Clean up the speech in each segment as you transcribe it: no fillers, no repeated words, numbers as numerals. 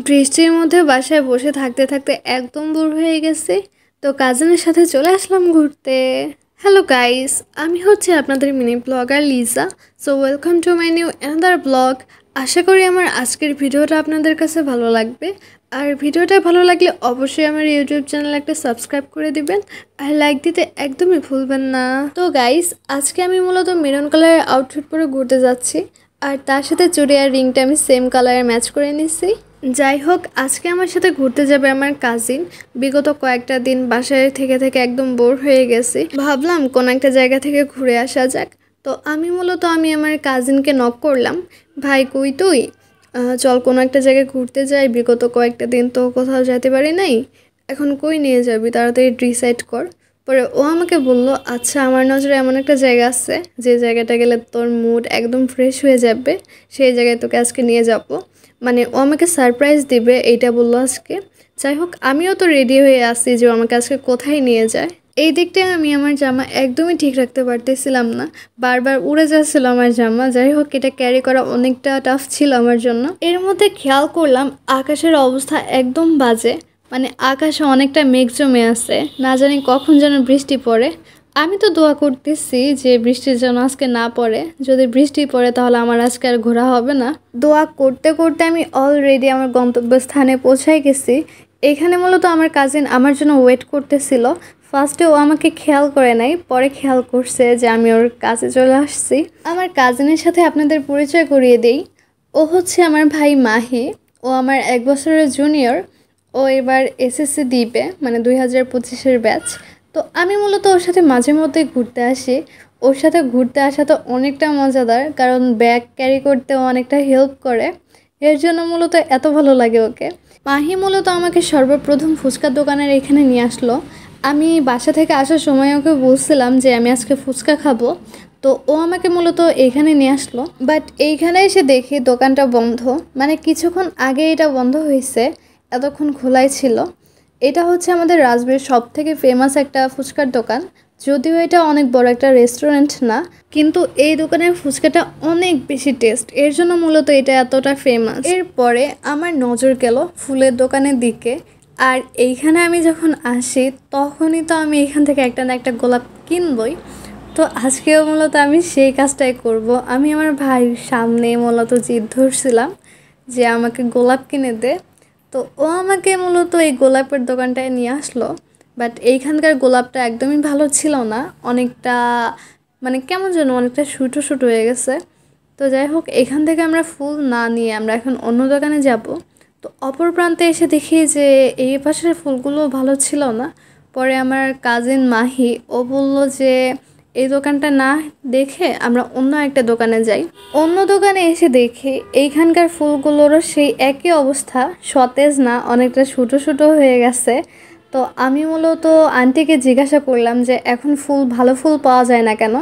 বৃষ্টির মধ্যে বাসায় বসে থাকতে থাকতে একদম বোর হয়ে গেছি। তো কাজিনের সাথে চলে আসলাম ঘুরতে। হ্যালো গাইস, আমি হচ্ছে আপনাদের mini blogger Liza. So welcome to my new another blog. আশা করি আমার আজকের ভিডিওটা আপনাদের কাছে ভালো লাগবে। আর ভিডিওটা ভালো লাগলে অবশ্যই আমার ইউটিউব চ্যানেল একটা সাবস্ক্রাইব করে দিবেন আর লাইক দিতে একদমই ভুলবেন না। তো গাইস, আজকে আমি মূলত মেরুন কালারের আউটফিট পরে ঘুরতে যাচ্ছি। আর তার সাথে চুড়ি আর রিংটা আমি সেম কালারে ম্যাচ করে নিছি। যাই হোক, আজকে আমার সাথে ঘুরতে যাবে আমার কাজিন। বিগত কয়েকটা দিন বাসায় থেকে থেকে একদম বোর হয়ে গেছি, ভাবলাম কোন একটা জায়গা থেকে ঘুরে আসা যাক। তো আমি আমার কাজিনকে নক করলাম, ভাই কই তুই, চল কোনো একটা জায়গায় ঘুরতে যাই, বিগত কয়েকটা দিন তো কোথাও যেতে পারি নাই, এখন কই নিয়ে যাবি, তাড়াতাড়ি ডিসাইড কর। পরে ও আমাকে বলল, আচ্ছা আমার নজরে এমন একটা জায়গা আছে যে জায়গাটা গেলে তোর মুড একদম ফ্রেশ হয়ে যাবে, সেই জায়গায় তোকে আজকে নিয়ে যাব। মানে ও আমাকে সারপ্রাইজ দিবে এইটা বললো আজকে। যাই হোক, আমিও তো রেডি হয়ে আসছি যে ও আমাকে আজকে কোথায় নিয়ে যায়। এই দিকটায় আমি আমার জামা একদমই ঠিক রাখতে পারতেছিলাম না, বারবার উড়ে যাচ্ছিল আমার জামা। যাই হোক, এটা ক্যারি করা অনেকটা টাফ ছিল আমার জন্য। এর মধ্যে খেয়াল করলাম আকাশের অবস্থা একদম বাজে, মানে আকাশে অনেকটা মেঘ জমে আছে, না জানি কখন যেন বৃষ্টি পড়ে। আমি তো দোয়া করতেছি যে বৃষ্টি যেন আজকে না পড়ে, যদি বৃষ্টি পড়ে তাহলে আমার আজকে আর ঘোরা হবে না। দোয়া করতে করতে আমি অলরেডি আমার গন্তব্যস্থানে পৌঁছাই গেছি। এখানে মূলত আমার কাজিন আমার জন্য ওয়েট করতেছিল। ফার্স্টে ও আমাকে খেয়াল করে নাই, পরে খেয়াল করছে যে আমি ওর কাছে চলে আসছি। আমার কাজিনের সাথে আপনাদের পরিচয় করিয়ে দেই। ও হচ্ছে আমার ভাই মাহি। ও আমার 1 বছরের জুনিয়র। ও এবার এসএসসি দিবে, মানে 2025-এর ব্যাচ। তো আমি মূলত ওর সাথে মাঝে মধ্যে ঘুরতে আসি। ওর সাথে ঘুরতে আসা তো অনেকটা মজাদার, কারণ ব্যাগ ক্যারি করতেও অনেকটা হেল্প করে। এর জন্য মূলত এত ভালো লাগে ওকে। মাহি মূলত আমাকে সর্বপ্রথম ফুচকার দোকানের এখানে নিয়ে আসলো। আমি বাসা থেকে আসার সময় ওকে বলছিলাম যে আমি আজকে ফুচকা খাবো। তো ও আমাকে মূলত এইখানে নিয়ে আসলো, বাট এইখানে এসে দেখি দোকানটা বন্ধ। মানে কিছুক্ষণ আগে এটা বন্ধ হয়েছে, এতক্ষণ খোলাই ছিল। এটা হচ্ছে আমাদের রাজবাড়ির সব থেকে ফেমাস একটা ফুচকার দোকান। যদিও এটা অনেক বড় একটা রেস্টুরেন্ট না, কিন্তু এই দোকানের ফুচকাটা অনেক বেশি টেস্ট, এর জন্য মূলত এটা এতটা ফেমাস। এরপরে আমার নজর গেল ফুলের দোকানের দিকে। আর এইখানে আমি যখন আসি তখনই তো আমি এখান থেকে একটা না একটা গোলাপ কিনবই। তো আজকেও মূলত আমি সেই কাজটাই করব। আমি আমার ভাইয়ের সামনে মূলত জিদ ধরছিলাম যে আমাকে গোলাপ কিনে দে। তো ও আমাকে মূলত এই গোলাপের দোকানটায় নিয়ে আসলো। বাট এইখানকার গোলাপটা একদমই ভালো ছিল না, অনেকটা মানে কেমন যেন অনেকটা শুটো শুটো হয়ে গেছে। তো যাই হোক, এখান থেকে আমরা ফুল না নিয়ে আমরা এখন অন্য দোকানে যাব। তো অপর প্রান্তে এসে দেখি যে এই পাশের ফুলগুলো ভালো ছিল না। পরে আমার কাজিন মাহি ও বলল যে এই দোকানটা না দেখে আমরা অন্য একটা দোকানে যাই। অন্য দোকানে এসে দেখি এইখানকার ফুলগুলোরও সেই একই অবস্থা, সতেজ না, অনেকটা ছোটো ছোটো হয়ে গেছে। তো আমি মূলত আন্টিকে জিজ্ঞাসা করলাম যে এখন ভালো ফুল পাওয়া যায় না কেন।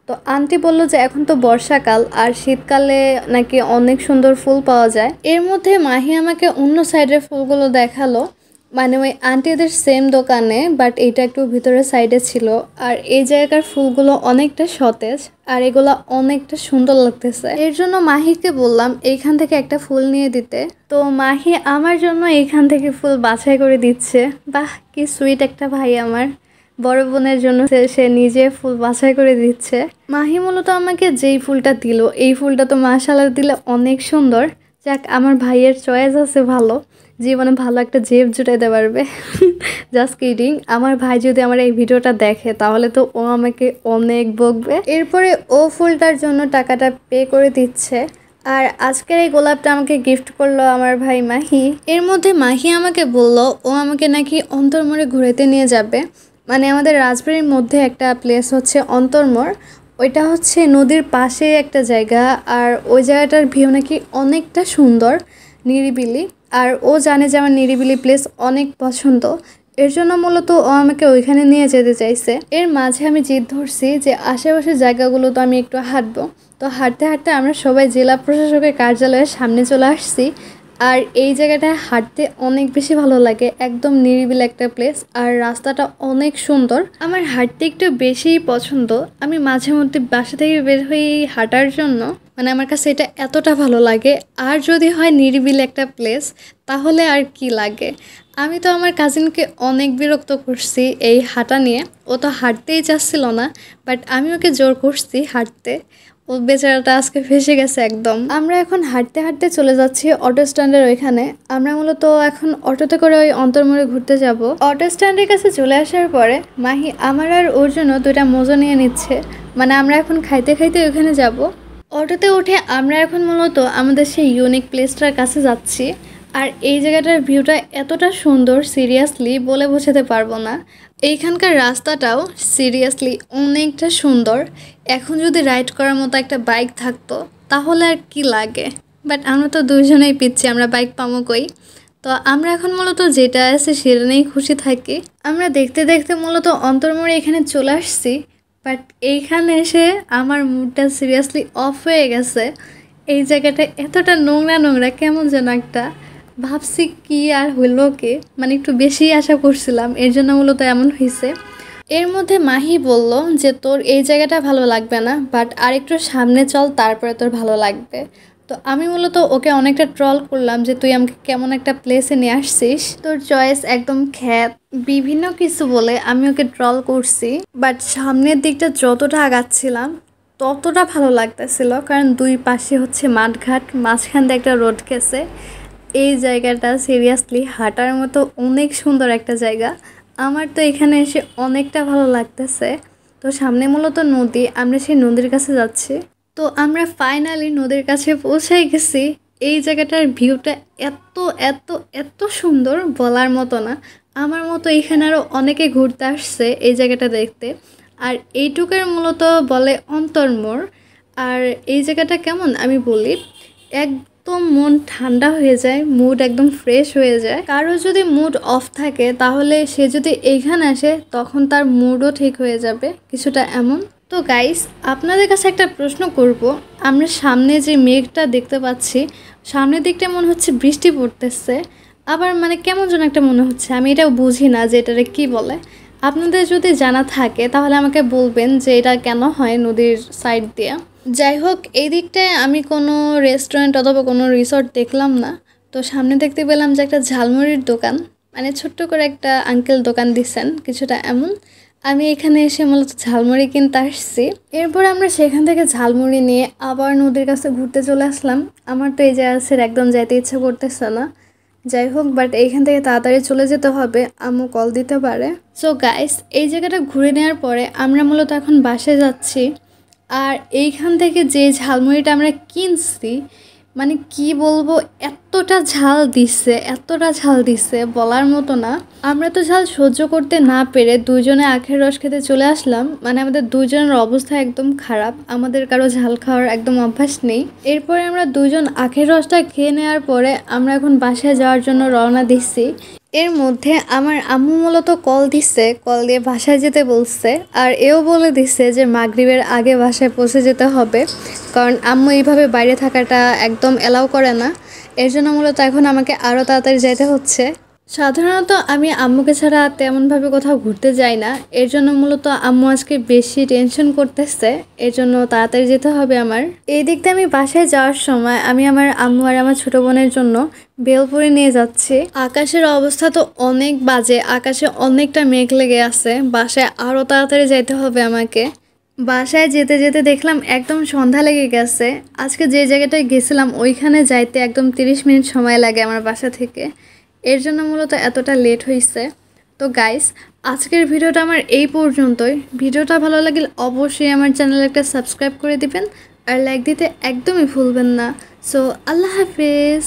তো আন্টি বলল যে এখন তো বর্ষাকাল, আর শীতকালে নাকি অনেক সুন্দর ফুল পাওয়া যায়। এর মধ্যে মাহি আমাকে অন্য সাইডের ফুলগুলো দেখালো, মানে ওই আন্টিদের সেম দোকানে, বাট এইটা একটু ভিতরের সাইডে ছিল। আর এই জায়গার ফুলগুলো অনেকটা সতেজ, আর এগুলো অনেকটা সুন্দর লাগতেছে। এর জন্য মাহিকে বললাম এইখান থেকে একটা ফুল নিয়ে দিতে। তো মাহি আমার জন্য এইখান থেকে ফুল বাছাই করে দিচ্ছে। বাহ, কি সুইট একটা ভাই আমার। বড় বোনের জন্য সে নিজে ফুল বাছাই করে দিচ্ছে। মাহি মূলত আমাকে যেই ফুলটা দিল, এই ফুলটা তো মাশাআল্লাহ দিলে অনেক সুন্দর। যাক, আমার ভাইয়ের চয়েস আছে ভালো, জীবনে ভালো একটা জেব জুটাইতে পারবে। Just kidding. আমার ভাই যদি আমার এই ভিডিওটা দেখে তাহলে তো ও আমাকে অনেক বকবে। এরপরে ও ফুলটার জন্য টাকাটা পে করে দিচ্ছে। আর আজকের এই গোলাপটা আমাকে গিফট করলো আমার ভাই মাহি। এর মধ্যে মাহি আমাকে বলল ও আমাকে নাকি অন্তরমোড়ে ঘুরাইতে নিয়ে যাবে। মানে আমাদের রাজবাড়ির মধ্যে একটা প্লেস হচ্ছে অন্তরমোড়, ওইটা হচ্ছে নদীর পাশে একটা জায়গা। আর ওই জায়গাটার ভিউ নাকি অনেকটা সুন্দর, নিরিবিলি। আর ও জানে যে আমার নিরিবিলি প্লেস অনেক পছন্দ, এর জন্য মূলত ও আমাকে ওইখানে নিয়ে যেতে চাইছে। এর মাঝে আমি জিদ ধরছি যে আশেপাশের জায়গাগুলো তো আমি একটু হাঁটবো। তো হাঁটতে হাঁটতে আমরা সবাই জেলা প্রশাসকের কার্যালয়ের সামনে চলে আসছি। আর এই জায়গাটায় হাঁটতে অনেক বেশি ভালো লাগে, একদম নিরিবিলি একটা প্লেস, আর রাস্তাটা অনেক সুন্দর। আমার হাঁটতে একটু বেশিই পছন্দ, আমি মাঝে মধ্যে বাসা থেকে বের হই হাঁটার জন্য। মানে আমার কাছে এটা এতটা ভালো লাগে। আর যদি হয় নিরিবিলি একটা প্লেস তাহলে আর কি লাগে। আমি তো আমার কাজিনকে অনেক বিরক্ত করছি এই হাঁটা নিয়ে। ও তো হাঁটতেই চাচ্ছিল না, বাট আমি ওকে জোর করছি হাঁটতে। ও বেচারাটা আজকে ফেসে গেছে একদম। আমরা এখন হাঁটতে হাঁটতে চলে যাচ্ছি অটো স্ট্যান্ডের ওইখানে। আমরা মূলত এখন অটোতে করে ওই অন্তর্মোড়ে ঘুরতে যাব। অটো স্ট্যান্ডের কাছে চলে আসার পরে মাহি আমার আর ওর জন্য 2টা মোজো নিয়ে নিচ্ছে। মানে আমরা এখন খাইতে খাইতে ওইখানে যাব। অটোতে উঠে আমরা এখন মূলত আমাদের সেই ইউনিক প্লেসটার কাছে যাচ্ছি। আর এই জায়গাটার ভিউটা এতটা সুন্দর, সিরিয়াসলি বলে বোঝাতে পারবো না। এইখানকার রাস্তাটাও সিরিয়াসলি অনেকটা সুন্দর। এখন যদি রাইড করার মতো একটা বাইক থাকতো তাহলে আর কি লাগে, বাট আমরা তো দুজনেই পিচ্ছি, আমরা বাইক পাবো কই। তো আমরা এখন মূলত যেটা আছে সেটা নিয়েই খুশি থাকি। আমরা দেখতে দেখতে মূলত অন্তর্মোড়ে এখানে চলে আসছি, বাট এইখানে এসে আমার মুডটা সিরিয়াসলি অফ হয়ে গেছে। এই জায়গাটা এতটা নোংরা নোংরা, কেমন যেন একটা ভাবছি কি আর হইলো কে, মানে একটু বেশি আশা করছিলাম, এর জন্য মূলত এমন হয়েছে। এর মধ্যে মাহি বলল যে তোর এই জায়গাটা ভালো লাগবে না, বাট আরেকটু সামনে চল তারপরে তোর ভালো লাগবে। তো আমি মূলত ওকে অনেকটা ট্রল করলাম যে তুই আমাকে কেমন একটা প্লেসে নিয়ে আসছিস, তোর চয়েস একদম খ্যাত, বিভিন্ন কিছু বলে আমি ওকে ট্রল করছি। বাট সামনের দিকটা যতটা আগাচ্ছিলাম ততটা ভালো লাগতেছিল, কারণ দুই পাশে হচ্ছে মাঠঘাট, মাঝখান দিয়ে একটা রোড গেছে। এই জায়গাটা সিরিয়াসলি হাঁটার মতো অনেক সুন্দর একটা জায়গা। আমার তো এখানে এসে অনেকটা ভালো লাগতেছে। তো সামনে মূলত নদী, আমরা সেই নদীর কাছে যাচ্ছি। তো আমরা ফাইনালি নদীর কাছে পৌঁছাই গেছি। এই জায়গাটার ভিউটা এত এত এত সুন্দর বলার মতো না। আমার মতো এখানে আরও অনেকে ঘুরতে আসছে এই জায়গাটা দেখতে। আর এইটুকের মূলত বলে অন্তর্মোড়। আর এই জায়গাটা কেমন আমি বলি, একদম মন ঠান্ডা হয়ে যায়, মুড একদম ফ্রেশ হয়ে যায়। কারো যদি মুড অফ থাকে তাহলে সে যদি এইখানে আসে তখন তার মুডও ঠিক হয়ে যাবে, কিছুটা এমন। তো গাইস, আপনাদের কাছে একটা প্রশ্ন করব, আমরা সামনে যে মেঘটা দেখতে পাচ্ছি সামনের দিকটা মনে হচ্ছে বৃষ্টি পড়তেছে, আবার মানে কেমন যেন একটা মনে হচ্ছে, আমি এটাও বুঝি না যে এটারে কী বলে। আপনাদের যদি জানা থাকে তাহলে আমাকে বলবেন যে এটা কেন হয় নদীর সাইড দিয়ে। যাই হোক, এই দিকটায় আমি কোনো রেস্টুরেন্ট অথবা কোনো রিসর্ট দেখলাম না। তো সামনে দেখতে পেলাম যে একটা ঝালমুড়ির দোকান, মানে ছোট্ট করে একটা আঙ্কেল দোকান দিচ্ছেন, কিছুটা এমন। আমি এখানে এসে মূলত ঝালমুড়ি কিনতে আসছি। এরপর আমরা সেখান থেকে ঝালমুড়ি নিয়ে আবার নদীর কাছে ঘুরতে চলে আসলাম। আমার তো এই জায়গায় একদম যাইতে ইচ্ছা করতেছে না। যাই হোক, বাট এইখান থেকে তাড়াতাড়ি চলে যেতে হবে, আম্মু কল দিতে পারে। সো গাইস, এই জায়গাটা ঘুরে নেওয়ার পরে আমরা মূলত এখন বাসায় যাচ্ছি। আর এইখান থেকে যে ঝালমুড়িটা আমরা কিনছি, মানে কি বলবো, এতটা ঝাল দিচ্ছে বলার মতো না। আমরা তো ঝাল সহ্য করতে না পেরে দুজনে আখের রস খেতে চলে আসলাম। মানে আমাদের দুজনের অবস্থা একদম খারাপ, আমাদের কারো ঝাল খাওয়ার একদম অভ্যাস নেই। এরপরে আমরা দুজন আখের রসটা খেয়ে নেওয়ার পরে আমরা এখন বাসায় যাওয়ার জন্য রওনা দিচ্ছি। এর মধ্যে আমার আম্মু মূলত কল দিয়ে বাসায় যেতে বলছে। আর এও বলে দিচ্ছে যে মাগরিবের আগে বাসায় পৌঁছে যেতে হবে, কারণ আম্মু এইভাবে বাইরে থাকাটা একদম অ্যালাউ করে না। এর জন্য মূলত এখন আমাকে আরও তাড়াতাড়ি যেতে হচ্ছে। সাধারণত আমি আম্মুকে ছাড়া তেমনভাবে কোথাও ঘুরতে যাই না, এর জন্য মূলত আম্মু আজকে বেশি টেনশন করতেছে, এর জন্য তাড়াতাড়ি যেতে হবে আমার। এই দিক দিয়ে আমি বাসায় যাওয়ার সময় আমি আমার আম্মু আর আমার ছোটো বোনের জন্য বেলপুরি নিয়ে যাচ্ছি। আকাশের অবস্থা তো অনেক বাজে, আকাশে অনেকটা মেঘ লেগে আছে, বাসায় আরও তাড়াতাড়ি যাইতে হবে আমাকে। বাসায় যেতে যেতে দেখলাম একদম সন্ধ্যা লেগে গেছে। আজকে যে জায়গাটায় গেছিলাম ওইখানে যাইতে একদম 30 মিনিট সময় লাগে আমার বাসা থেকে, এর জন্য মূলত এতটা লেট হয়েছে। তো গাইস, আজকের ভিডিওটা আমার এই পর্যন্তই। ভিডিওটা ভালো লাগলে অবশ্যই আমার চ্যানেলে একটা সাবস্ক্রাইব করে দিবেন আর লাইক দিতে একদমই ভুলবেন না। সো আল্লাহ হাফেজ।